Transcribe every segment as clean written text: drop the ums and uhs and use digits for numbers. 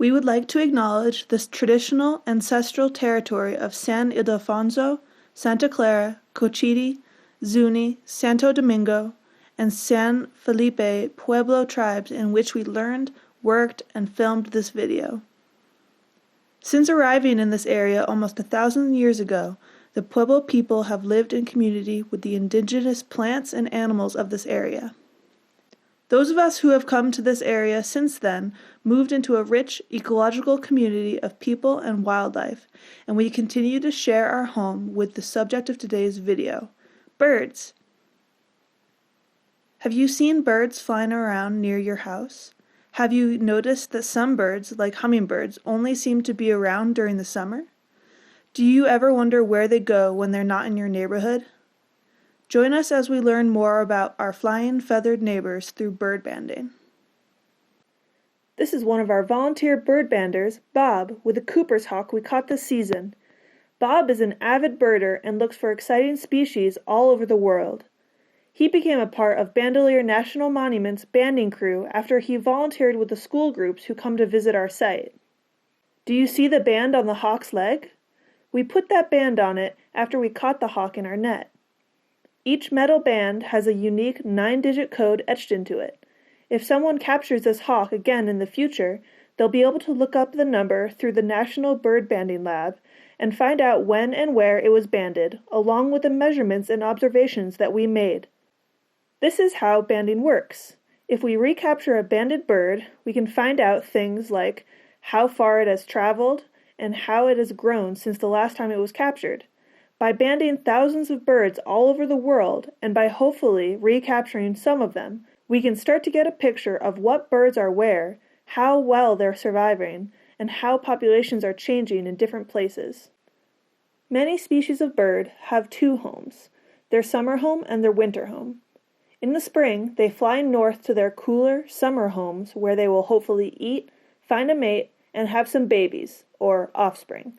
We would like to acknowledge this traditional ancestral territory of San Ildefonso, Santa Clara, Cochiti, Zuni, Santo Domingo, and San Felipe Pueblo tribes in which we learned, worked, and filmed this video. Since arriving in this area almost 1,000 years ago, the Pueblo people have lived in community with the indigenous plants and animals of this area. Those of us who have come to this area since then moved into a rich ecological community of people and wildlife, and we continue to share our home with the subject of today's video, birds. Have you seen birds flying around near your house? Have you noticed that some birds, like hummingbirds, only seem to be around during the summer? Do you ever wonder where they go when they're not in your neighborhood? Join us as we learn more about our flying feathered neighbors through bird banding. This is one of our volunteer bird banders, Bob, with a Cooper's hawk we caught this season. Bob is an avid birder and looks for exciting species all over the world. He became a part of Bandelier National Monument's banding crew after he volunteered with the school groups who come to visit our site. Do you see the band on the hawk's leg? We put that band on it after we caught the hawk in our net. Each metal band has a unique 9-digit code etched into it. If someone captures this hawk again in the future, they'll be able to look up the number through the National Bird Banding Lab and find out when and where it was banded, along with the measurements and observations that we made. This is how banding works. If we recapture a banded bird, we can find out things like how far it has traveled and how it has grown since the last time it was captured. By banding thousands of birds all over the world, and by hopefully recapturing some of them, we can start to get a picture of what birds are where, how well they're surviving, and how populations are changing in different places. Many species of bird have two homes, their summer home and their winter home. In the spring, they fly north to their cooler summer homes where they will hopefully eat, find a mate, and have some babies, or offspring.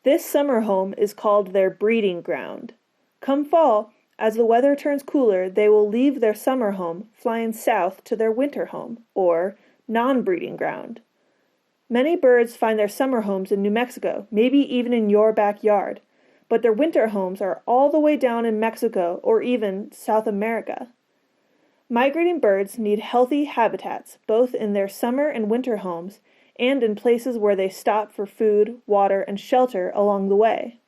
This summer home is called their breeding ground. Come fall, as the weather turns cooler, they will leave their summer home, flying south to their winter home, or non-breeding ground. Many birds find their summer homes in New Mexico, maybe even in your backyard, but their winter homes are all the way down in Mexico or even South America. Migrating birds need healthy habitats, both in their summer and winter homes, and in places where they stop for food, water, and shelter along the way.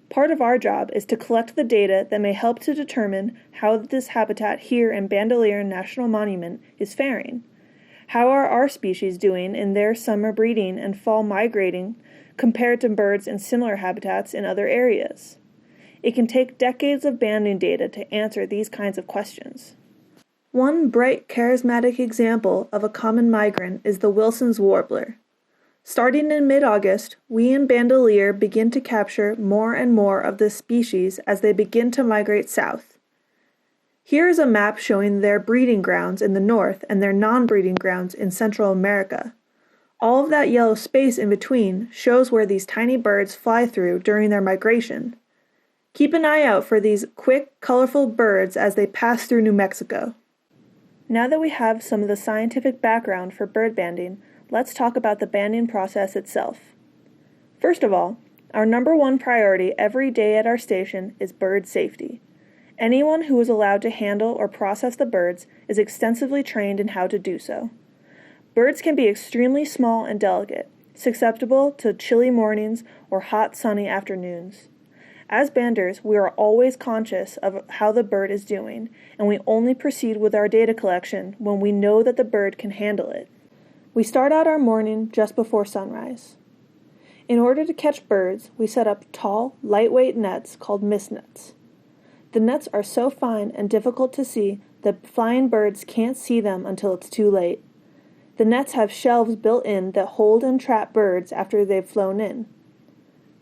Part of our job is to collect the data that may help to determine how this habitat here in Bandelier National Monument is faring. How are our species doing in their summer breeding and fall migrating compared to birds in similar habitats in other areas? It can take decades of banding data to answer these kinds of questions. One bright, charismatic example of a common migrant is the Wilson's warbler. Starting in mid-August, we in Bandelier begin to capture more and more of this species as they begin to migrate south. Here is a map showing their breeding grounds in the north and their non-breeding grounds in Central America. All of that yellow space in between shows where these tiny birds fly through during their migration. Keep an eye out for these quick, colorful birds as they pass through New Mexico. Now that we have some of the scientific background for bird banding, let's talk about the banding process itself. First of all, our number one priority every day at our station is bird safety. Anyone who is allowed to handle or process the birds is extensively trained in how to do so. Birds can be extremely small and delicate, susceptible to chilly mornings or hot sunny afternoons. As banders, we are always conscious of how the bird is doing, and we only proceed with our data collection when we know that the bird can handle it. We start out our morning just before sunrise. In order to catch birds, we set up tall, lightweight nets called mist nets. The nets are so fine and difficult to see that flying birds can't see them until it's too late. The nets have shelves built in that hold and trap birds after they've flown in.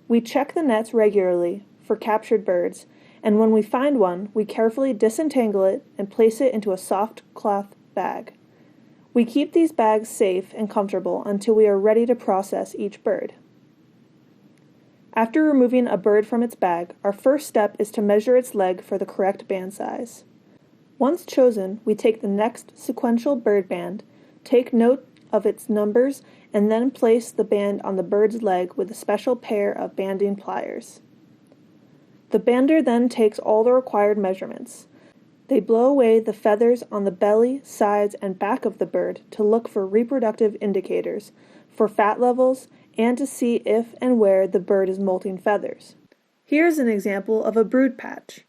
We check the nets regularly for captured birds, and when we find one, we carefully disentangle it and place it into a soft cloth bag. We keep these bags safe and comfortable until we are ready to process each bird. After removing a bird from its bag, our first step is to measure its leg for the correct band size. Once chosen, we take the next sequential bird band, take note of its numbers and then place the band on the bird's leg with a special pair of banding pliers. The bander then takes all the required measurements. They blow away the feathers on the belly, sides, and back of the bird to look for reproductive indicators, for fat levels, and to see if and where the bird is molting feathers. Here's an example of a brood patch.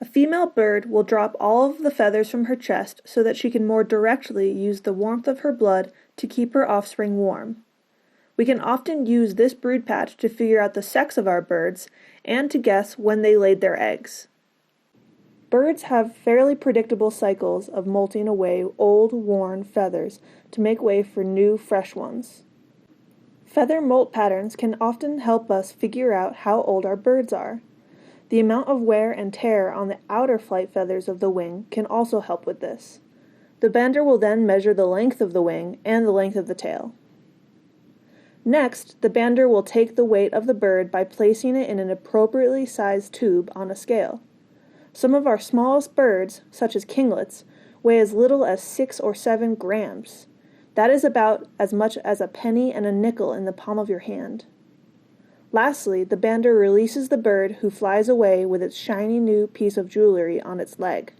A female bird will drop all of the feathers from her chest so that she can more directly use the warmth of her blood to keep her offspring warm. We can often use this brood patch to figure out the sex of our birds and to guess when they laid their eggs. Birds have fairly predictable cycles of molting away old, worn feathers to make way for new, fresh ones. Feather molt patterns can often help us figure out how old our birds are. The amount of wear and tear on the outer flight feathers of the wing can also help with this. The bander will then measure the length of the wing and the length of the tail. Next, the bander will take the weight of the bird by placing it in an appropriately sized tube on a scale. Some of our smallest birds, such as kinglets, weigh as little as 6 or 7 grams. That is about as much as a penny and a nickel in the palm of your hand. Lastly, the bander releases the bird, who flies away with its shiny new piece of jewelry on its leg.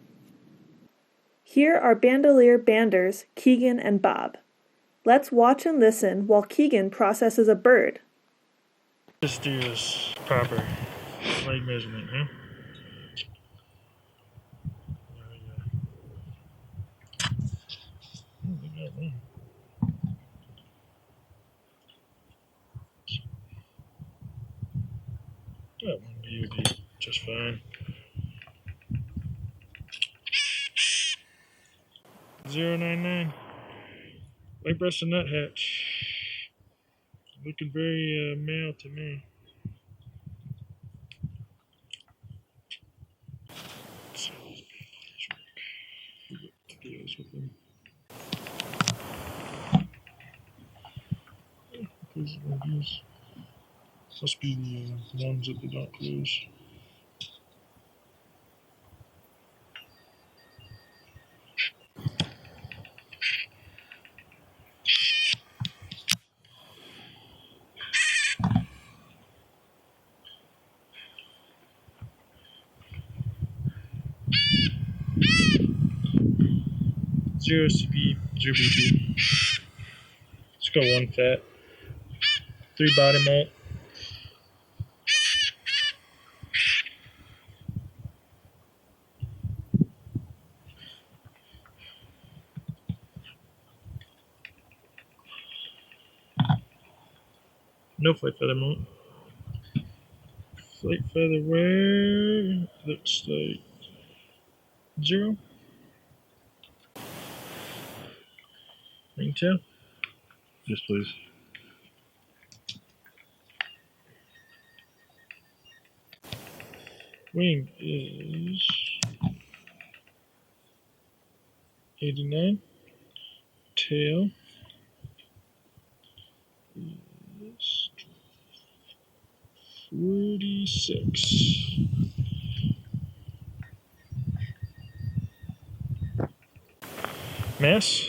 Here are Bandelier banders, Keegan and Bob. Let's watch and listen while Keegan processes a bird. Let's do this proper leg measurement, huh? That one would be just fine. 099. White breast and nuthatch. Looking very male to me. So, deals with them. These must be the ones that they don't close. Zero CP, 0 BP. Let's go 1 fat, 3 body molt. No flight feather molt. Flight feather wear looks like 0. Ringtail? Yes, please. Wing is 89. Tail is 46. Mass?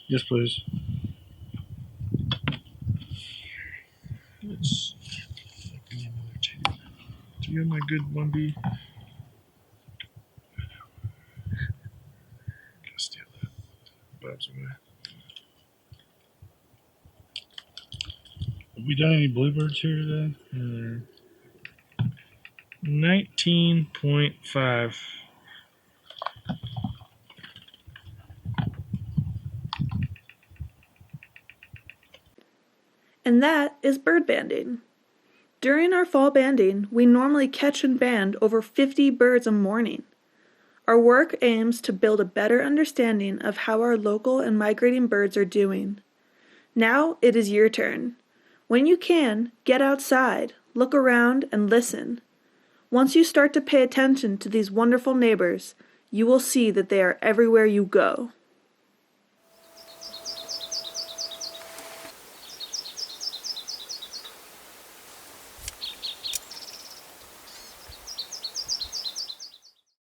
Yes, please. Let's give me another 2. Do you have my good 1B? Gotta steal that. Bob's away. Have we done any bluebirds here today? 19.5. And that is bird banding. During our fall banding, we normally catch and band over 50 birds a morning. Our work aims to build a better understanding of how our local and migrating birds are doing. Now it is your turn. When you can, get outside, look around, and listen. Once you start to pay attention to these wonderful neighbors, you will see that they are everywhere you go.